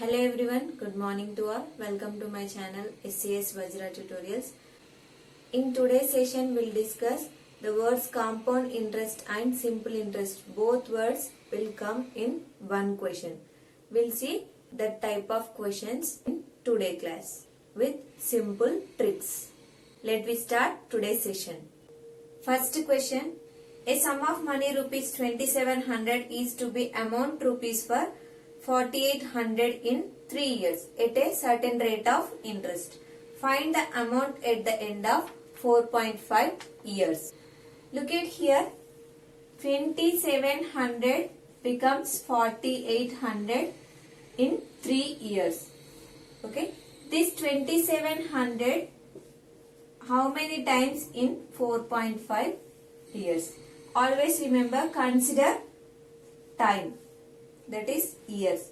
Hello everyone, good morning to all. Welcome to my channel SCS Vajra Tutorials. In today's session we'll discuss the words compound interest and simple interest. Both words will come in one question. We'll see that type of questions in today's class with simple tricks. Let me start today's session. First question. A sum of money rupees 2700 is to be amount rupees for 4800 in 3 years at a certain rate of interest. Find the amount at the end of 4.5 years. Look at here. 2700 becomes 4800 in 3 years. Okay. This 2700 how many times in 4.5 years? Always remember, consider time, that is years.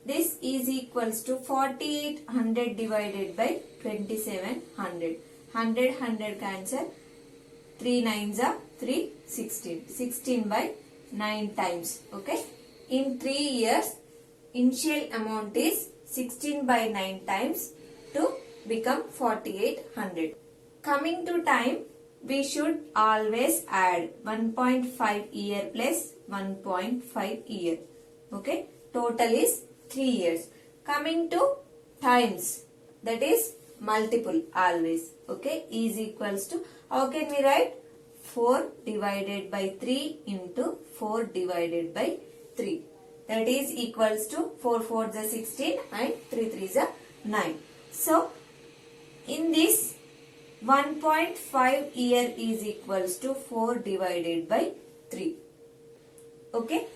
This is equals to 4800 divided by 2700. 100 cancel. 3 nines are 3, 16. 16 by 9 times. Okay. In 3 years, initial amount is 16 by 9 times to become 4800. Coming to time, we should always add 1.5 year plus 1.5 year. Okay. Total is 3 years. Coming to times, that is multiple always. Okay. Is equals to, how can we write? 4 divided by 3 into 4 divided by 3. That is equals to 4 4s are 16 and 3 3s are 9. So, in this 1.5 year is equals to 4 divided by 3. Okay.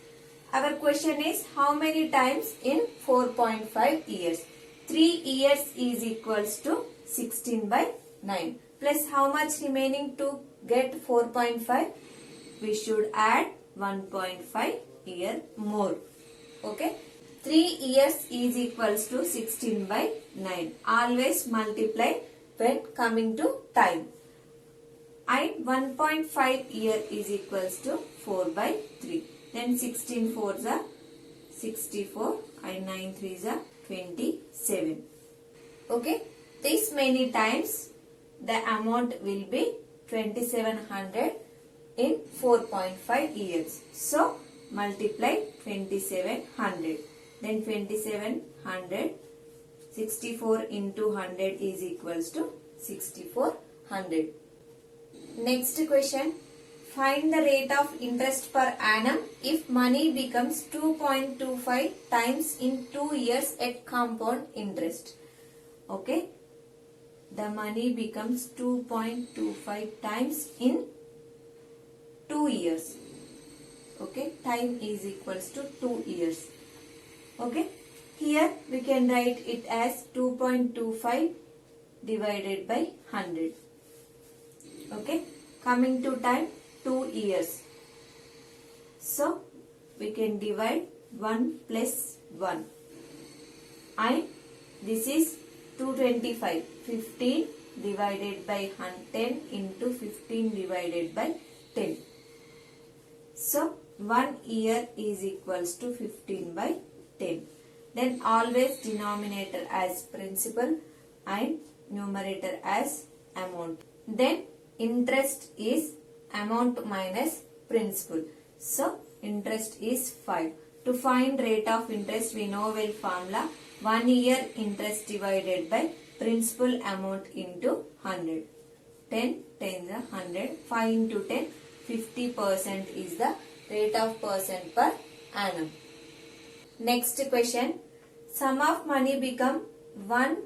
Our question is how many times in 4.5 years? 3 years is equals to 16 by 9. Plus how much remaining to get 4.5? We should add 1.5 year more. Okay. 3 years is equals to 16 by 9. Always multiply when coming to time. And 1.5 year is equals to 4 by 3. Then 16 4s are 64 and 9 3s are 27. Okay. This many times the amount will be 2700 in 4.5 years. So multiply 2700. Then 2700. 64 into 100 is equals to 6400. Next question. Find the rate of interest per annum if money becomes 2.25 times in 2 years at compound interest. Okay. The money becomes 2.25 times in 2 years. Okay. Time is equals to 2 years. Okay. Here we can write it as 2.25 divided by 100. Okay. Coming to time, 2 years. So we can divide 1 plus 1. And this is 225. 15 divided by 10 into 15 divided by 10. So 1 year is equals to 15 by 10. Then always denominator as principal and numerator as amount. Then interest is amount minus principal. So interest is 5. To find rate of interest, we know well formula. 1 year interest divided by principal amount into 100. 10 10 is 100. 5 into 10, 50% is the rate of percent per annum. Next question. Sum of money become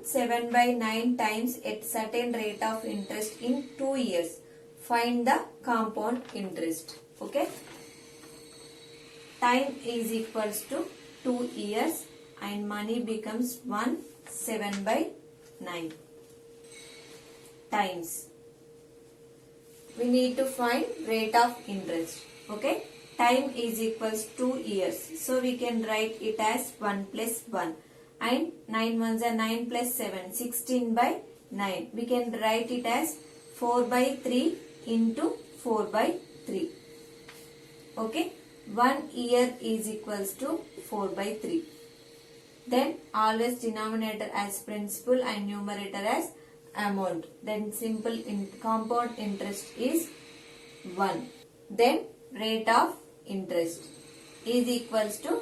7 by 9 times at certain rate of interest in 2 years. Find the compound interest. Okay. Time is equals to 2 years and money becomes 7 by 9 times. We need to find rate of interest. Okay. Time is equals 2 years. So we can write it as 1 plus 1. And 9 ones are 9 plus 7. 16 by 9. We can write it as 4 by 3 into 4 by 3. Okay. 1 year is equals to 4 by 3. Then always denominator as principal and numerator as amount. Then simple compound interest is 1. Then rate of interest is equals to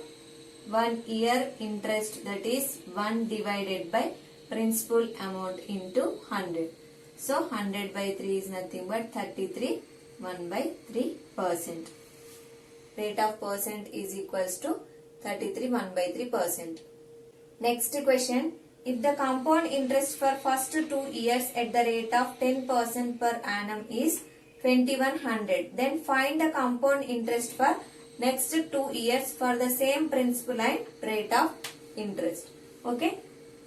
1 year interest, that is 1 divided by principal amount into 100. So 100 by 3 is nothing but 33, 1 by 3%. Rate of percent is equals to 33, 1 by 3%. Next question. If the compound interest for first 2 years at the rate of 10% per annum is 2100, then find the compound interest for next 2 years for the same principal and rate of interest. Okay.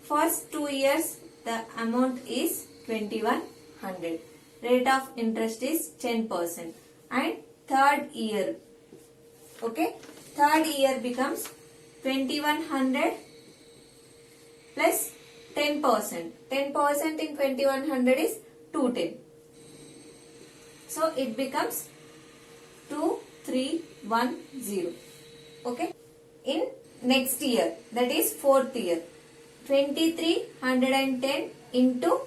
First 2 years the amount is 2100. Rate of interest is 10%. And third year. Okay. Third year becomes 2100 plus 10%. 10% in 2100 is 210. So it becomes 2310. Okay. In next year, that is fourth year, 2310 into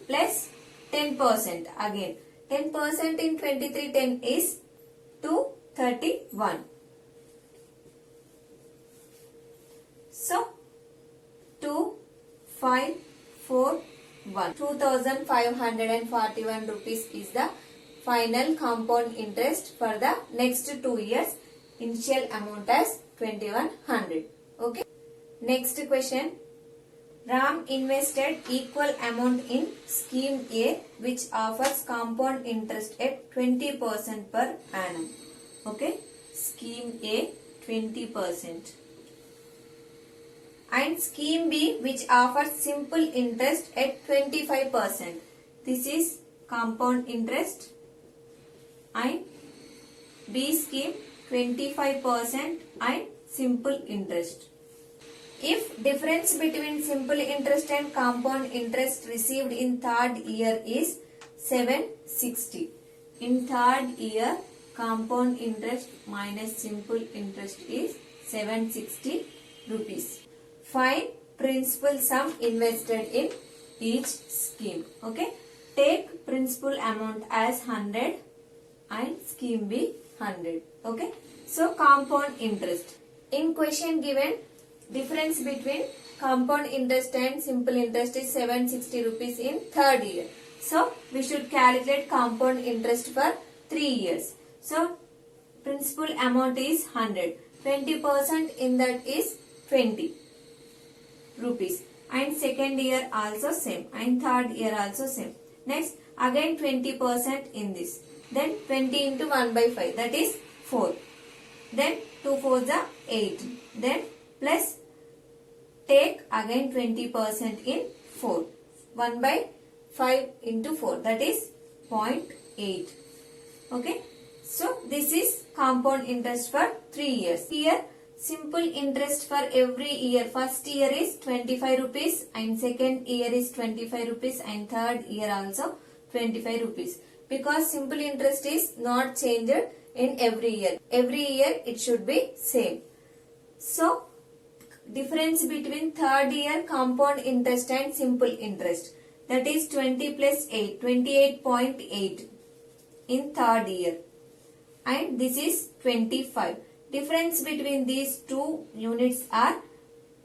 plus 10% again. 10% in 2310 is 231. So 2541. 2541 rupees is the final compound interest for the next 2 years. Initial amount as 2100. Okay. Next question. Ram invested equal amount in scheme A, which offers compound interest at 20% per annum. Okay. Scheme A 20%. And scheme B, which offers simple interest at 25%. This is compound interest. And B scheme 25% and simple interest. If difference between simple interest and compound interest received in third year is 760. In third year, compound interest minus simple interest is 760 rupees. Find principal sum invested in each scheme. Okay. Take principal amount as 100 and scheme B 100. Okay. So compound interest. In question given, difference between compound interest and simple interest is 760 rupees in third year. So we should calculate compound interest for 3 years. So principal amount is 100. 20% in that is 20 rupees. And second year also same. And third year also same. Next again 20% in this. Then 20 into 1 by 5, that is 4. Then 2 4s are 8. Then plus take again 20% in 4. 1 by 5 into 4, that is 0.8. Okay. So this is compound interest for 3 years. Here simple interest for every year. First year is 25 rupees and second year is 25 rupees and third year also 25 rupees. Because simple interest is not changed in every year. Every year it should be same. So difference between third year compound interest and simple interest, that is 20 plus 8, 28.8 in third year. And this is 25. Difference between these two units are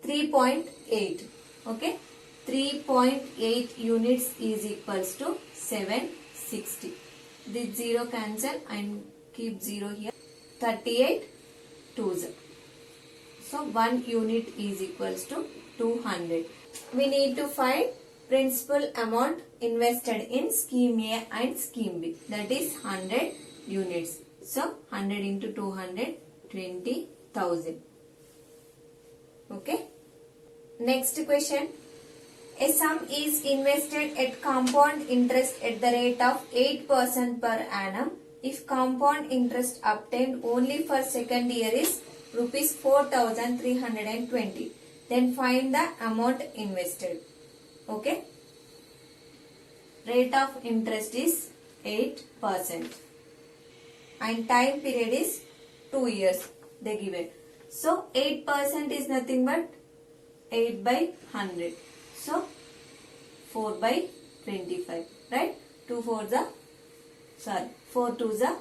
3.8. Okay. 3.8 units is equals to 760. This 0 cancel and keep 0 here. 38 2s. So 1 unit is equals to 200. We need to find principal amount invested in scheme A and scheme B. That is 100 units. So 100 into 200, 20,000. Okay. Next question. A sum is invested at compound interest at the rate of 8% per annum if compound interest obtained only for second year is rupees 4,320. Then find the amount invested. Okay. Rate of interest is 8%. And time period is 2 years they given. So 8% is nothing but 8 by 100. So 4 by 25, right? 2 4s are, sorry, 4 2s are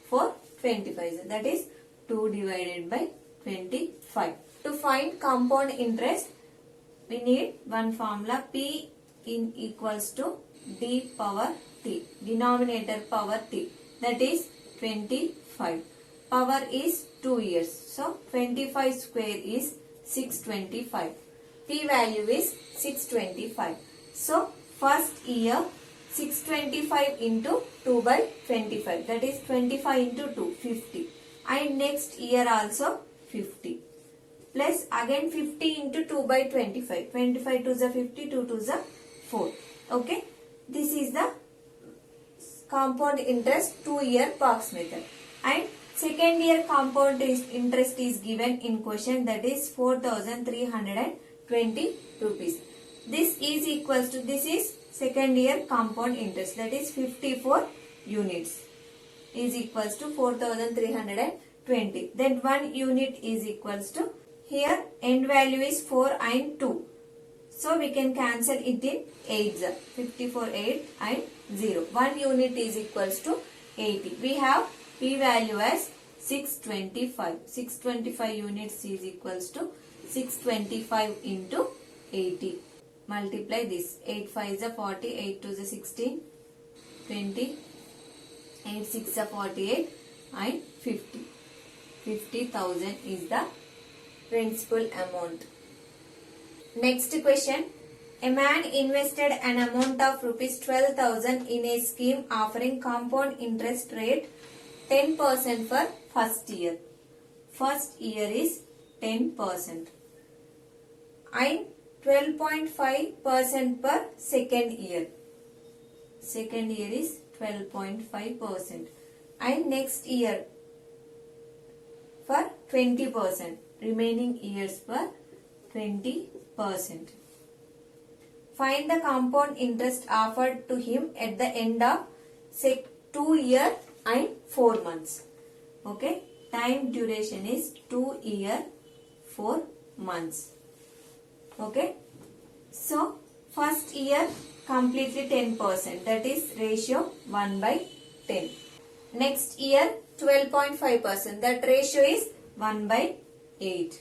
4 25s. That is 2 divided by 25. To find compound interest, we need one formula. P in equals to d power t, denominator power t, that is 25. Power is 2 years, so 25 square is 625. P value is 625. So first year 625 into 2 by 25, that is 25 into 2, 50. And next year also 50. Plus again 50 into 2 by 25. 25 to the 50, 2 to the 4. Okay. This is the compound interest 2-year Parkes method. And second year compound interest is given in question, that is 4,320 rupees. This is equals to, this is second year compound interest, that is 54 units is equals to 4,320. Then 1 unit is equals to, here end value is 4 and 2. So we can cancel it in 8s. 54, 8 and 0. 1 unit is equals to 80. We have P value as 625. 625 units is equals to 625 into 80. Multiply this. 8 5 is 40. 8 2 is 16. 20. 8 6 is 48 and 50. 50,000 is the principal amount. Next question. A man invested an amount of rupees 12,000 in a scheme offering compound interest rate 10% for first year. First year is 10% and 12.5% per second year. Second year is 12.5% and next year for 20%. Remaining years for 20%. Find the compound interest offered to him at the end of 2 years and 4 months. Okay. Time duration is 2 years, 4 months. Okay. So, first year completely 10%. That is ratio 1 by 10. Next year 12.5%. That ratio is 1 by 8.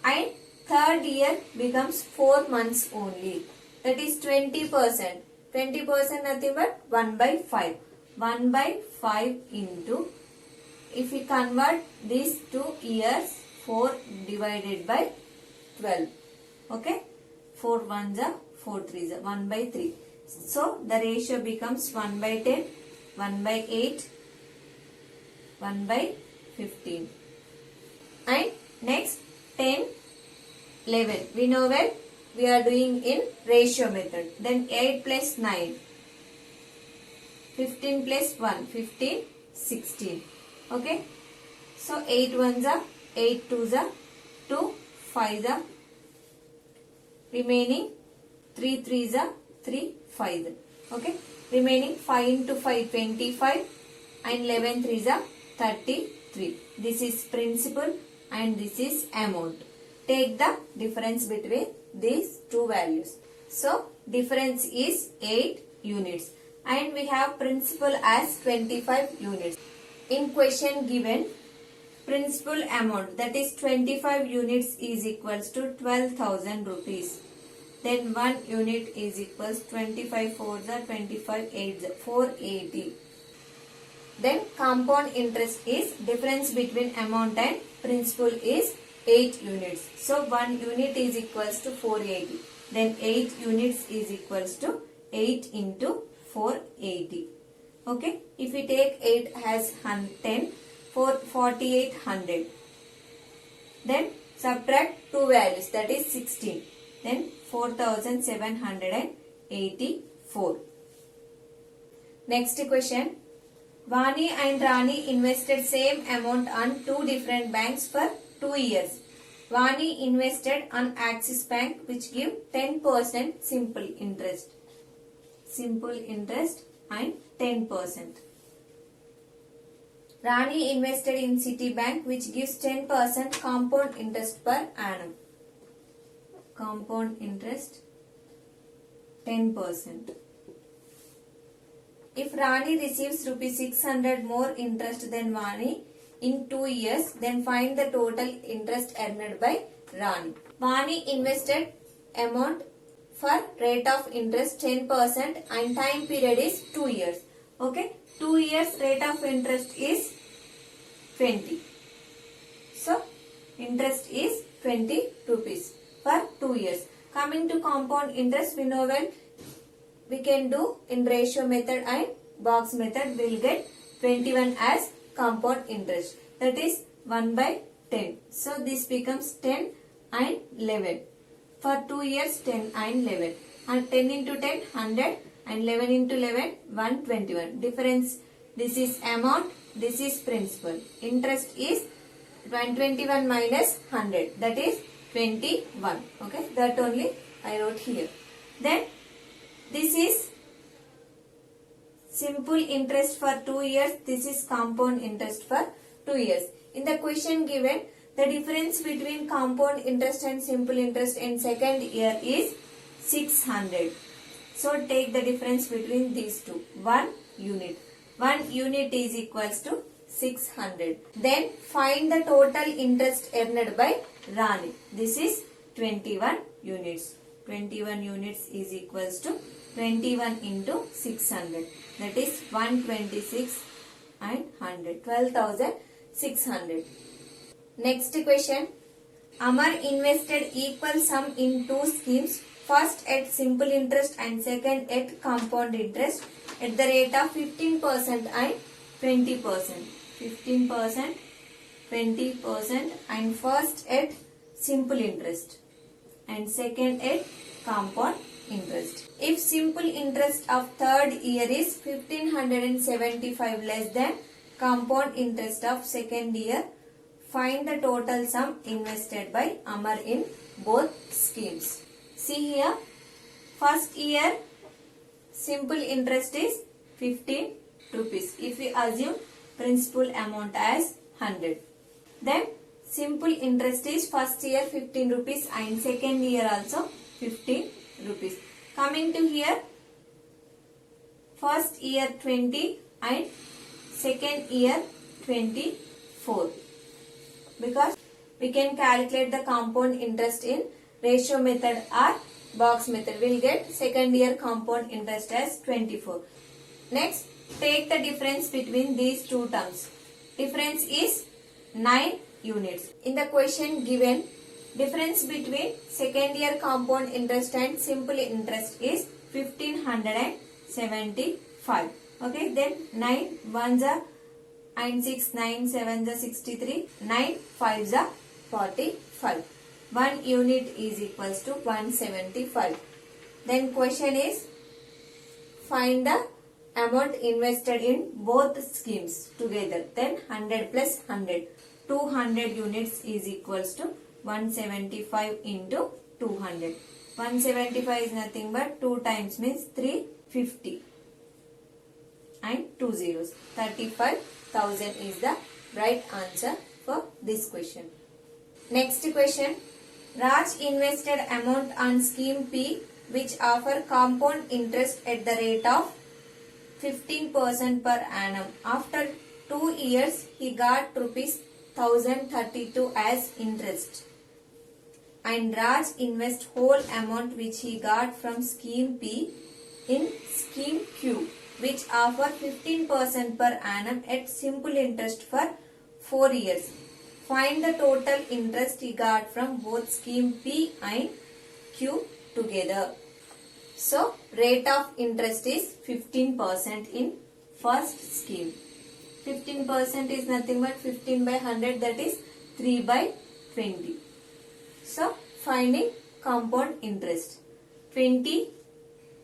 And third year becomes 4 months only. That is 20%. 20% nothing but 1 by 5. 1 by 5 into, if we convert these 2 years, 4 divided by 12. Okay. 4 1s are 4 3s are 1 by 3. So the ratio becomes 1 by 10, 1 by 8, 1 by 15. And next 10, 11. We know well we are doing in ratio method. Then 8 plus 9. 15 plus 1. 15, 16. Okay. So 8 1s are 8 2s are 2 5s are. Remaining 3 3s are 3 5s. Okay. Remaining 5 into 5 25 and 11 3s are 33. This is principal and this is amount. Take the difference between these two values. So difference is 8 units and we have principal as 25 units. In question given, principal amount, that is 25 units is equals to 12,000 rupees. Then 1 unit is equals 25 4s are 25 8s are 480. Then compound interest is difference between amount and principal is 8 units. So 1 unit is equals to 480. Then 8 units is equals to 8 into 480. Okay. If we take 8 as 10, 4800. Then subtract 2 values, that is 16. Then 4784. Next question. Vani and Rani invested same amount on 2 different banks for 2 years. Vani invested on Axis Bank, which give 10% simple interest. Simple interest and 10%. Rani invested in Citibank, which gives 10% compound interest per annum. compound interest 10%. If Rani receives rupees 600 more interest than Vani in 2 years, then find the total interest earned by Rani. Vani invested amount for rate of interest 10% and time period is 2 years. Okay, 2 years rate of interest is 20. So, interest is 20 rupees for 2 years. Coming to compound interest, we know well we can do in ratio method and box method. We will get 21 as compound interest. That is 1 by 10. So, this becomes 10 and 11. For 2 years, 10 and 11. And 10 into 10, 100. And 11 into 11, 121. Difference, this is amount, this is principal. Interest is 121 minus 100. That is 21. Okay, that only I wrote here. Then, this is simple interest for 2 years. This is compound interest for 2 years. In the question given, the difference between compound interest and simple interest in second year is 600. So take the difference between these two. 1 unit. 1 unit is equals to 600. Then find the total interest earned by Rani. This is 21 units. 21 units is equals to 21 into 600. That is 126 and 100. 12,600. Next question. Amar invested equal sum in 2 schemes. First at simple interest and second at compound interest at the rate of 15% and 20%. 15%, 20% and first at simple interest and second at compound interest. If simple interest of third year is 1575 less than compound interest of second year, find the total sum invested by Amar in both schemes. See here, first year simple interest is 15 rupees. If we assume principal amount as 100. Then simple interest is first year 15 rupees and second year also 15 rupees. Coming to here, first year 20 and second year 24. Because we can calculate the compound interest in ratio method or box method. We will get second year compound interest as 24. Next, take the difference between these two terms. Difference is 9 units. In the question given, difference between second year compound interest and simple interest is 1575. Okay, then 9 ones are and 6, 9 sevens are 63, 9 fives are 45. 1 unit is equals to 175. Then question is, find the amount invested in both schemes together. Then 100 plus 100. 200 units is equals to 175 into 200. 175 is nothing but 2 times means 350. And 2 zeros. 35,000 is the right answer for this question. Next question. Raj invested amount on scheme P which offer compound interest at the rate of 15% per annum. After 2 years, he got rupees 1032 as interest. And Raj invest whole amount which he got from scheme P in scheme Q which offer 15% per annum at simple interest for 4 years. Find the total interest he got from both scheme P and Q together. So, rate of interest is 15% in first scheme. 15% is nothing but 15 by 100, that is 3 by 20. So, finding compound interest 20,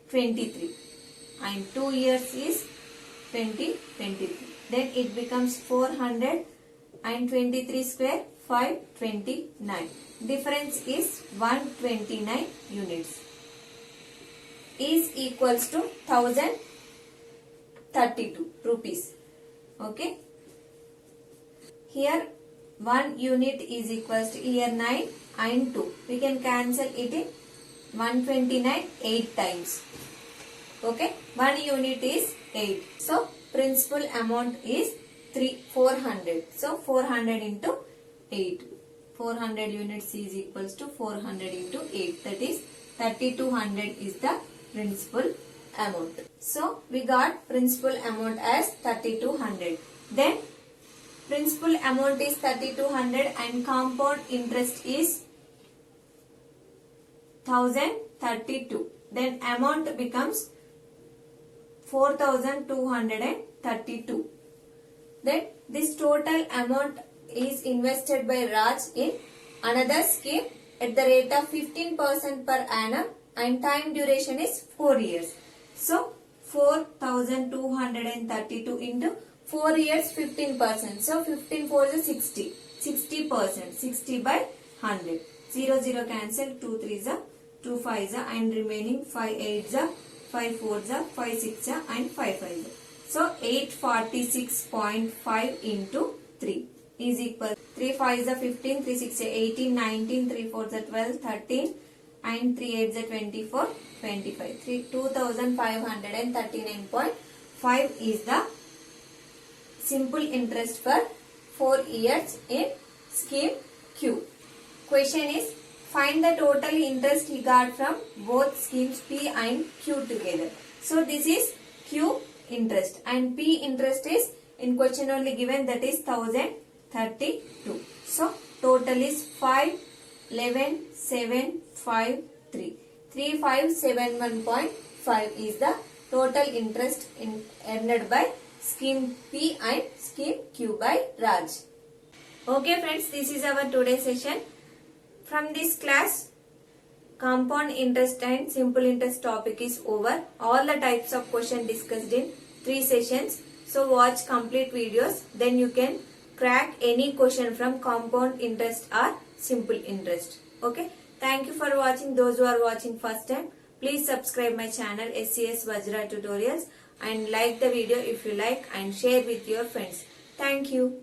23 and 2 years is 20, 23. Then it becomes 400 and 23 square 529. Difference is 129 units. Is equals to 1032 rupees. Okay. Here 1 unit is equals to here 9 and 2. We can cancel it in 129 8 times. Okay, 1 unit is 8. So principal amount is 400. So 400 into 8. 400 units is equals to 400 into 8. That is 3200 is the principal amount. So we got principal amount as 3200. Then principal amount is 3200 and compound interest is 1032. Then amount becomes 4232. Then this total amount is invested by Raj in another scheme at the rate of 15% per annum and time duration is 4 years. So 4232 into 4 years 15%. So 15 4 is 60. 60%. 60 by 100. 0 0 cancel. 2 3 is 2 5 is and remaining 5 8 is 5 4 is 5 6 is and 5 5 is. So 846.5 into 3 is equal 3 5 is 15, 3 6 is 18, 19, 3 4 is 12, 13 and 3 8 is 24, 25. 2539.5 is the simple interest for 4 years in scheme Q. Question is, find the total interest he got from both schemes P and Q together. So this is Q interest and P interest is in question only given, that is 1032. So total is 5 11 7 5 3. 3571.5 is the total interest earned by scheme P and scheme Q by Raj. Okay friends, this is our today's session. From this class, compound interest and simple interest topic is over. All the types of question discussed in 3 sessions. So watch complete videos, then you can crack any question from compound interest or simple interest. Okay. Thank you for watching. Those who are watching first time, please subscribe my channel SCS Vajra Tutorials and like the video if you like and share with your friends. Thank you.